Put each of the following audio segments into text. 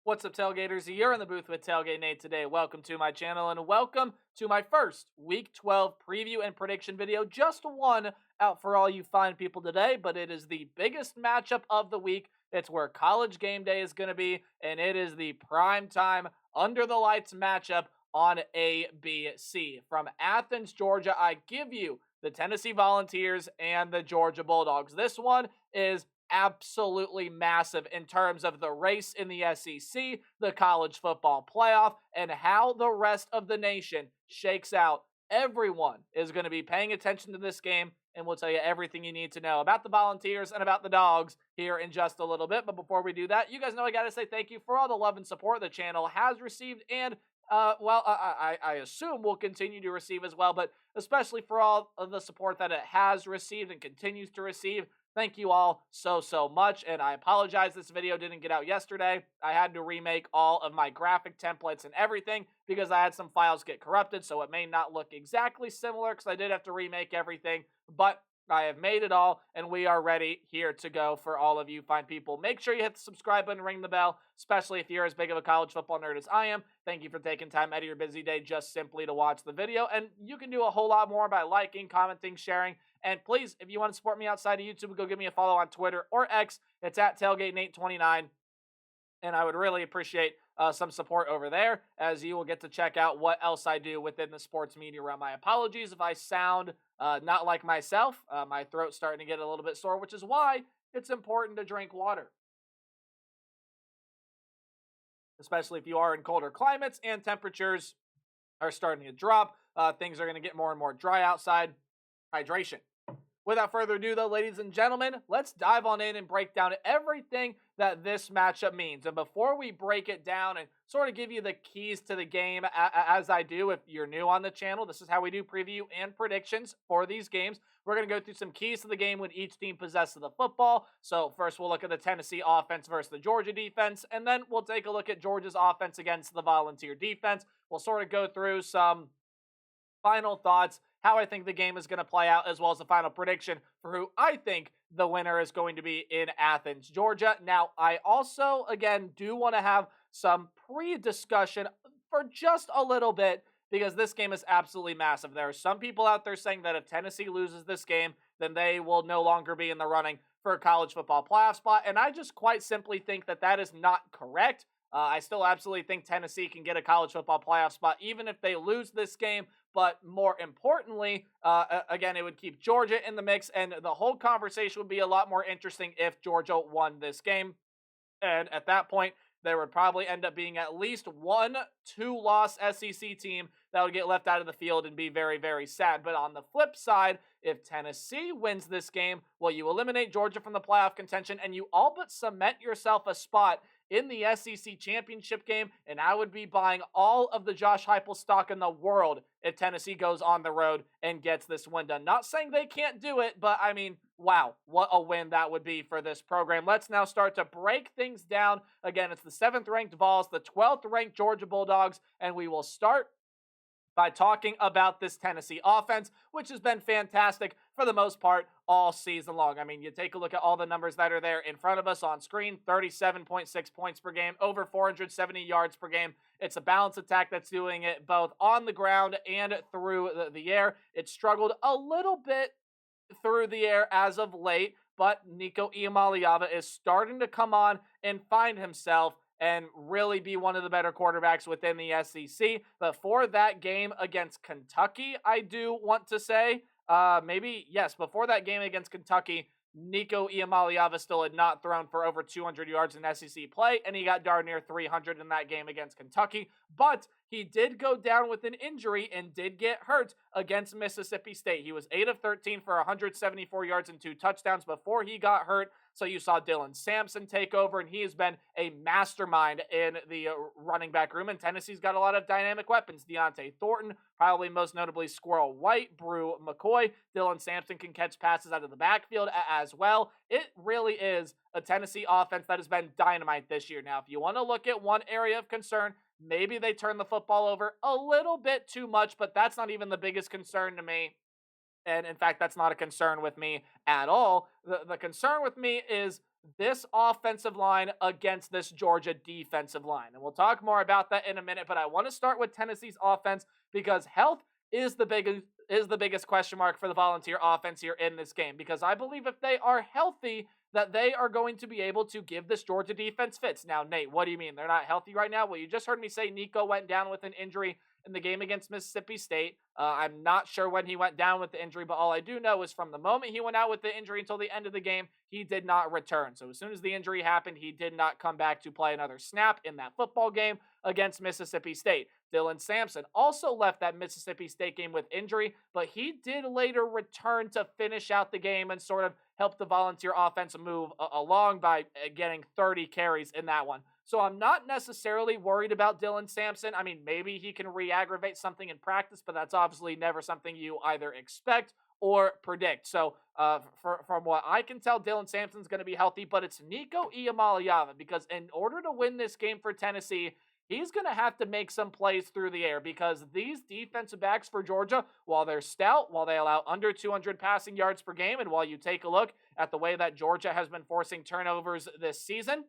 What's up, Tailgaters? You're in the booth with Tailgate Nate today. Welcome to my channel and welcome to my first Week 12 preview and prediction video. Just one out for all you fine people today, but it is the biggest matchup of the week. It's where college game day is going to be, and it is the prime time under the lights matchup on ABC. From Athens, Georgia, I give you the Tennessee Volunteers and the Georgia Bulldogs. This one is absolutely massive in terms of the race in the SEC, the college football playoff, and how the rest of the nation shakes out. Everyone is going to be paying attention to this game, and we'll tell you everything you need to know about the Volunteers and about the Dogs here in just a little bit. But before we do that, you guys know I got to say thank you for all the love and support the channel has received, and I assume will continue to receive as well, but especially for all of the support that it has received and continues to receive. Thank you all so much, and I apologize this video didn't get out yesterday. I had to remake all of my graphic templates and everything because I had some files get corrupted, so it may not look exactly similar because I did have to remake everything, but I have made it all, and we are ready here to go for all of you fine people. Make sure you hit the subscribe button and ring the bell, especially if you're as big of a college football nerd as I am. Thank you for taking time out of your busy day just simply to watch the video, and you can do a whole lot more by liking, commenting, sharing, and please, if you want to support me outside of YouTube, go give me a follow on Twitter or X. It's at TailgateNate29, and I would really appreciate some support over there, as you will get to check out what else I do within the sports media realm. My apologies if I sound not like myself. My throat's starting to get a little bit sore, which is why it's important to drink water, especially if you are in colder climates and temperatures are starting to drop. Things are going to get more and more dry outside. Hydration. Without further ado, though, ladies and gentlemen, let's dive on in and break down everything that this matchup means. And before we break it down and sort of give you the keys to the game, as I do if you're new on the channel, this is how we do preview and predictions for these games. We're going to go through some keys to the game when each team possesses the football. So first we'll look at the Tennessee offense versus the Georgia defense, and then we'll take a look at Georgia's offense against the Volunteer defense. We'll sort of go through some final thoughts, how I think the game is going to play out, as well as the final prediction for who I think the winner is going to be in Athens, Georgia. Now, I also, again, do want to have some pre-discussion for just a little bit, because this game is absolutely massive. There are some people out there saying that if Tennessee loses this game, then they will no longer be in the running for a college football playoff spot, and I just quite simply think that that is not correct. I still absolutely think Tennessee can get a college football playoff spot even if they lose this game. But more importantly, again, it would keep Georgia in the mix, and the whole conversation would be a lot more interesting if Georgia won this game. And at that point, there would probably end up being at least one 2-loss SEC team that would get left out of the field and be very, very sad. But on the flip side, if Tennessee wins this game, well, you eliminate Georgia from the playoff contention, and you all but cement yourself a spot in the SEC championship game, and I would be buying all of the Josh Heupel stock in the world if Tennessee goes on the road and gets this win done. Not saying they can't do it, but I mean, wow, what a win that would be for this program. Let's now start to break things down. Again, it's the 7th-ranked Vols, the 12th-ranked Georgia Bulldogs, and we will start by talking about this Tennessee offense, which has been fantastic for the most part all season long. I mean, you take a look at all the numbers that are there in front of us on screen: 37.6 points per game, over 470 yards per game. It's a balanced attack that's doing it both on the ground and through the air. It struggled a little bit through the air as of late, but Nico Iamaleava is starting to come on and find himself and really be one of the better quarterbacks within the SEC. But for that game against Kentucky, I do want to say, before that game against Kentucky, Nico Iamaleava still had not thrown for over 200 yards in SEC play, and he got darn near 300 in that game against Kentucky. But he did go down with an injury and did get hurt against Mississippi State. He was 8 of 13 for 174 yards and 2 touchdowns before he got hurt. So you saw Dylan Sampson take over, and he has been a mastermind in the running back room. And Tennessee's got a lot of dynamic weapons. Deontay Thornton, probably most notably Squirrel White, Brew McCoy. Dylan Sampson can catch passes out of the backfield as well. It really is a Tennessee offense that has been dynamite this year. Now, if you want to look at one area of concern, maybe they turn the football over a little bit too much, but that's not even the biggest concern to me. And in fact, that's not a concern with me at all. The concern with me is this offensive line against this Georgia defensive line. And we'll talk more about that in a minute, but I want to start with Tennessee's offense because health is the biggest question mark for the Volunteer offense here in this game, because I believe if they are healthy, that they are going to be able to give this Georgia defense fits. Now, Nate, what do you mean? They're not healthy right now? Well, you just heard me say Nico went down with an injury in the game against Mississippi State. I'm not sure when he went down with the injury, but all I do know is from the moment he went out with the injury until the end of the game, he did not return. So as soon as the injury happened, he did not come back to play another snap in that football game against Mississippi State. Dylan Sampson also left that Mississippi State game with injury, but he did later return to finish out the game and sort of help the Volunteer offense move along by getting 30 carries in that one. So I'm not necessarily worried about Dylan Sampson. I mean, maybe he can re-aggravate something in practice, but that's obviously never something you either expect or predict. So from what I can tell, Dylan Sampson's going to be healthy, but it's Nico Iamaleava, because in order to win this game for Tennessee, he's going to have to make some plays through the air, because these defensive backs for Georgia, while they're stout, while they allow under 200 passing yards per game, and while you take a look at the way that Georgia has been forcing turnovers this season,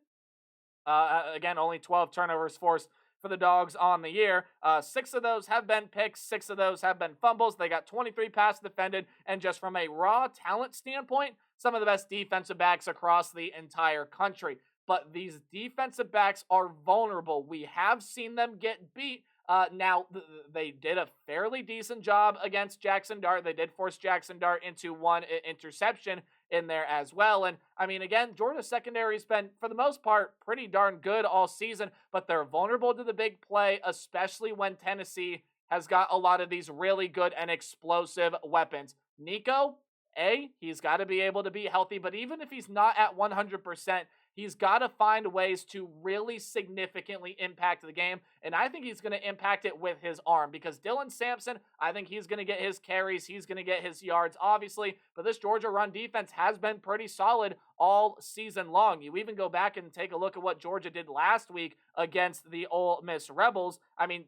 again, only 12 turnovers forced for the Dogs on the year. 6 of those have been picks. 6 of those have been fumbles. They got 23 passes defended. And just from a raw talent standpoint, some of the best defensive backs across the entire country. But these defensive backs are vulnerable. We have seen them get beat. Now, they did a fairly decent job against Jackson Dart. They did force Jackson Dart into one interception in there as well. And I mean, again, Georgia's secondary's been, for the most part, pretty darn good all season, but they're vulnerable to the big play, especially when Tennessee has got a lot of these really good and explosive weapons. Nico, he's got to be able to be healthy, but even if he's not at 100%, he's got to find ways to really significantly impact the game, and I think he's going to impact it with his arm, because Dylan Sampson, I think he's going to get his carries, he's going to get his yards, obviously, but this Georgia run defense has been pretty solid all season long. You even go back and take a look at what Georgia did last week against the Ole Miss Rebels. I mean,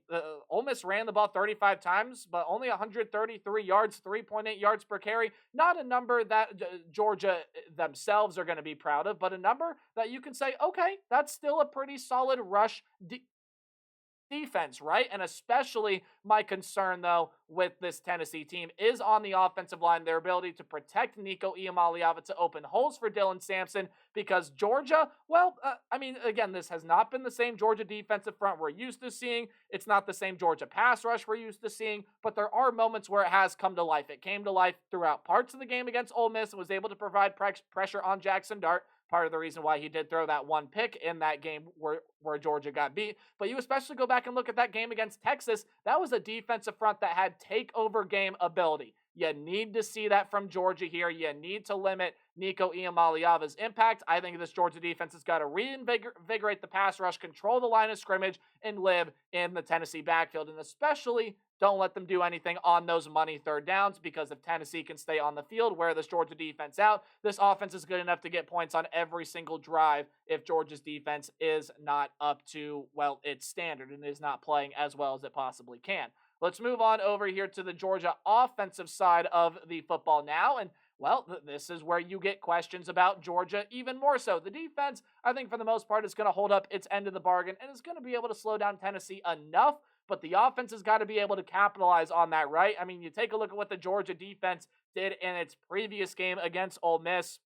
Ole Miss ran the ball 35 times, but only 133 yards, 3.8 yards per carry. Not a number that Georgia themselves are going to be proud of, but a number that you can say, okay, that's still a pretty solid rush defense, right? And especially my concern, though, with this Tennessee team is on the offensive line, their ability to protect Nico Iamaleava, to open holes for Dylan Sampson, because Georgia, well, I mean, again, this has not been the same Georgia defensive front we're used to seeing. It's not the same Georgia pass rush we're used to seeing, but there are moments where it has come to life. It came to life throughout parts of the game against Ole Miss and was able to provide pressure on Jackson Dart. Part of the reason why he did throw that one pick in that game where Georgia got beat. But you especially go back and look at that game against Texas. That was a defensive front that had takeover game ability. You need to see that from Georgia here. You need to limit Nico Iamaleava's impact. I think this Georgia defense has got to reinvigorate the pass rush, control the line of scrimmage, and live in the Tennessee backfield. And especially, don't let them do anything on those money third downs, because if Tennessee can stay on the field, wear this Georgia defense out, this offense is good enough to get points on every single drive if Georgia's defense is not up to, well, its standard and is not playing as well as it possibly can. Let's move on over here to the Georgia offensive side of the football now. And, well, this is where you get questions about Georgia even more so. The defense, I think, for the most part, is going to hold up its end of the bargain and is going to be able to slow down Tennessee enough, but the offense has got to be able to capitalize on that, right? I mean, you take a look at what the Georgia defense did in its previous game against Ole Miss.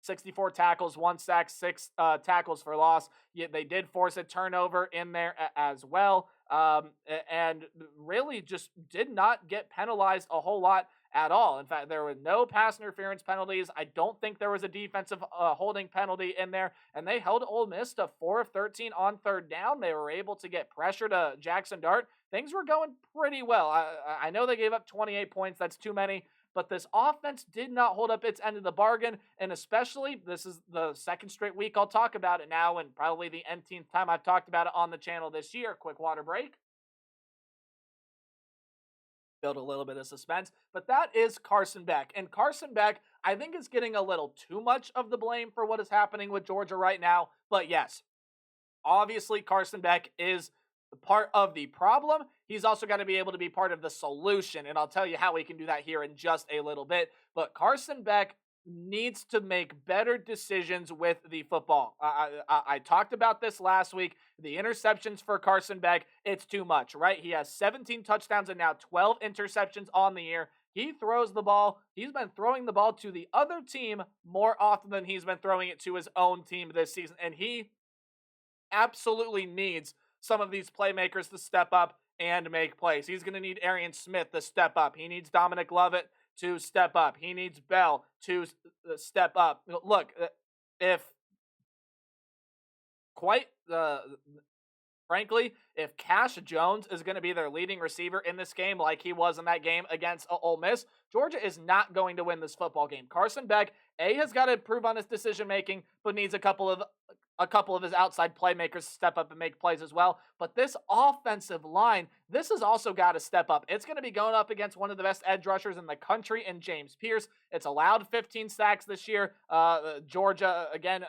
64 tackles, 1 sack, 6 tackles for loss. They did force a turnover in there as well, and really just did not get penalized a whole lot at all. In fact, there were no pass interference penalties. I don't think there was a defensive holding penalty in there, and they held Ole Miss to 4 of 13 on third down. They were able to get pressure to Jackson Dart. Things were going pretty well. I know they gave up 28 points. That's too many. But this offense did not hold up its end of the bargain, and especially, this is the second straight week I'll talk about it now, and probably the nth time I've talked about it on the channel this year. Quick water break. Build a little bit of suspense, but that is Carson Beck. And Carson Beck, I think, is getting a little too much of the blame for what is happening with Georgia right now. But yes, obviously Carson Beck is part of the problem. He's also got to be able to be part of the solution, and I'll tell you how we can do that here in just a little bit. But Carson Beck needs to make better decisions with the football. I talked about this last week. The interceptions for Carson Beck, it's too much, right? He has 17 touchdowns and now 12 interceptions on the year. He throws the ball. He's been throwing the ball to the other team more often than he's been throwing it to his own team this season. And he absolutely needs some of these playmakers to step up and make plays. He's going to need Arian Smith to step up. He needs Dominic Lovett to step up. He needs Bell to step up. Look, if quite frankly, if Cash Jones is going to be their leading receiver in this game like he was in that game against Ole Miss, Georgia is not going to win this football game. Carson Beck, has got to improve on his decision-making, but needs a couple of his outside playmakers to step up and make plays as well. But this offensive line, this has also got to step up. It's going to be going up against one of the best edge rushers in the country in James Pierce. It's allowed 15 sacks this year. Georgia, again,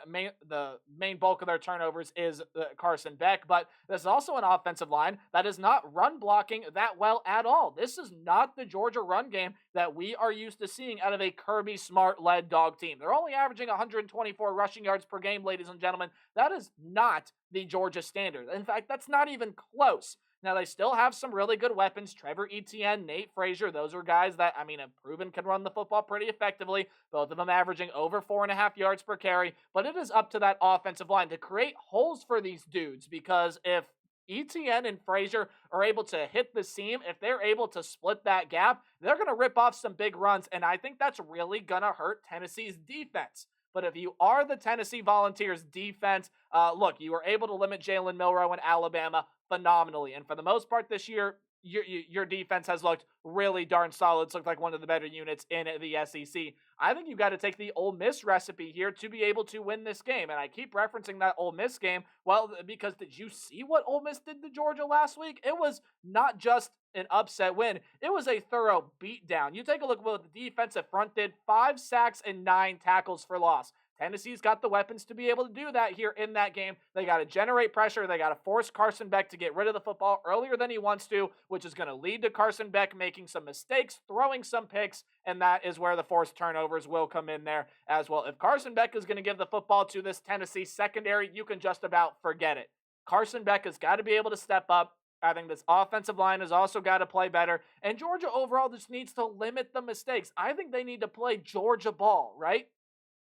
the main bulk of their turnovers is Carson Beck. But this is also an offensive line that is not run blocking that well at all. This is not the Georgia run game that we are used to seeing out of a Kirby Smart-led dog team. They're only averaging 124 rushing yards per game, ladies and gentlemen. That is not the Georgia standard. In fact, that's not even close. Now, they still have some really good weapons. Trevor Etienne, Nate Frazier, those are guys that, have proven can run the football pretty effectively. Both of them averaging over 4.5 yards per carry. But it is up to that offensive line to create holes for these dudes, because if Etienne and Frazier are able to hit the seam, if they're able to split that gap, they're going to rip off some big runs, and I think that's really going to hurt Tennessee's defense. But if you are the Tennessee Volunteers defense, look, you were able to limit Jalen Milroe in Alabama phenomenally. And for the most part this year, your defense has looked really darn solid. It's looked like one of the better units in the SEC. I think you've got to take the Ole Miss recipe here to be able to win this game. And I keep referencing that Ole Miss game, well, because did you see what Ole Miss did to Georgia last week? It was not just an upset win. It was a thorough beatdown. You take a look at what the defensive front did: 5 sacks and 9 tackles for loss. Tennessee's got the weapons to be able to do that here in that game. They got to generate pressure. They got to force Carson Beck to get rid of the football earlier than he wants to, which is going to lead to Carson Beck making some mistakes, throwing some picks, and that is where the forced turnovers will come in there as well. If Carson Beck is going to give the football to this Tennessee secondary, you can just about forget it. Carson Beck has got to be able to step up. I think this offensive line has also got to play better. And Georgia overall just needs to limit the mistakes. I think they need to play Georgia ball, right?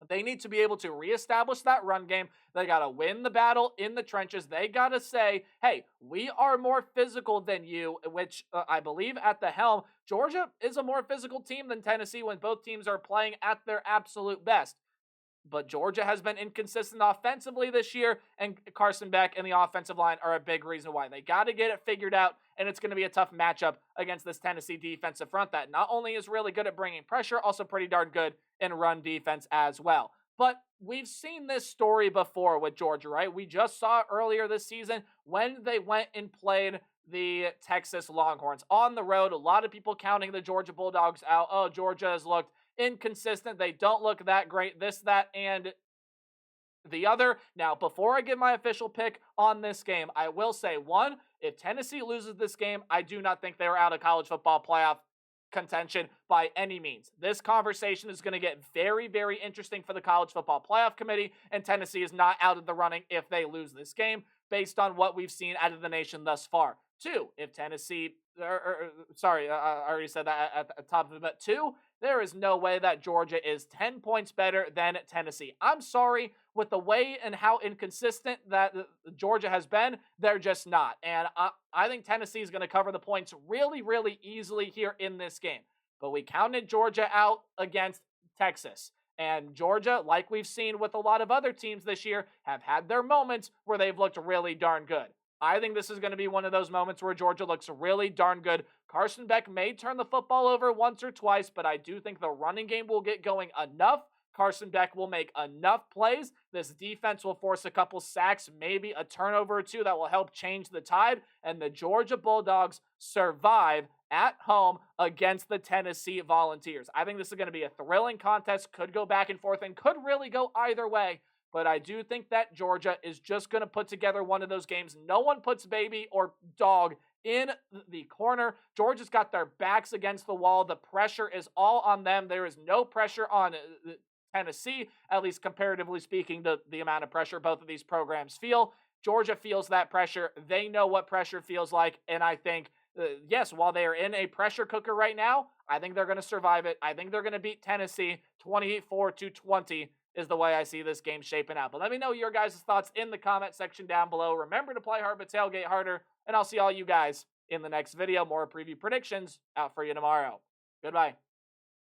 They need to be able to reestablish that run game. They got to win the battle in the trenches. They got to say, hey, we are more physical than you, which I believe at the helm, Georgia is a more physical team than Tennessee when both teams are playing at their absolute best. But Georgia has been inconsistent offensively this year, and Carson Beck and the offensive line are a big reason why. They got to get it figured out, and it's going to be a tough matchup against this Tennessee defensive front that not only is really good at bringing pressure, also pretty darn good in run defense as well. But we've seen this story before with Georgia, right? We just saw it earlier this season when they went and played the Texas Longhorns on the road. A lot of people counting the Georgia Bulldogs out. Oh, Georgia has looked inconsistent. They don't look that great. This, that, and the other. Now, before I give my official pick on this game, I will say, one, if Tennessee loses this game, I do not think they are out of college football playoff contention by any means. This conversation is going to get very, very interesting for the college football playoff committee, and Tennessee is not out of the running if they lose this game based on what we've seen out of the nation thus far. Two, if Tennessee, I already said that at the top of it, but two, there is no way that Georgia is 10 points better than Tennessee. I'm sorry, with the way and how inconsistent that Georgia has been, they're just not. And I think Tennessee is going to cover the points really, really easily here in this game. But we counted Georgia out against Texas. And Georgia, like we've seen with a lot of other teams this year, have had their moments where they've looked really darn good. I think this is going to be one of those moments where Georgia looks really darn good. Carson Beck may turn the football over once or twice, but I do think the running game will get going enough. Carson Beck will make enough plays. This defense will force a couple sacks, maybe a turnover or two that will help change the tide. And the Georgia Bulldogs survive at home against the Tennessee Volunteers. I think this is going to be a thrilling contest. Could go back and forth and could really go either way. But I do think that Georgia is just going to put together one of those games. No one puts baby or dog in the corner. Georgia's got their backs against the wall. The pressure is all on them. There is no pressure on Tennessee, at least comparatively speaking, the amount of pressure both of these programs feel. Georgia feels that pressure. They know what pressure feels like, and I think, yes, while they are in a pressure cooker right now, I think they're going to survive it. I think they're going to beat Tennessee 24-20 is the way I see this game shaping out. But let me know your guys' thoughts in the comment section down below. Remember to play hard but tailgate harder, and I'll see all you guys in the next video. More preview predictions out for you tomorrow. Goodbye.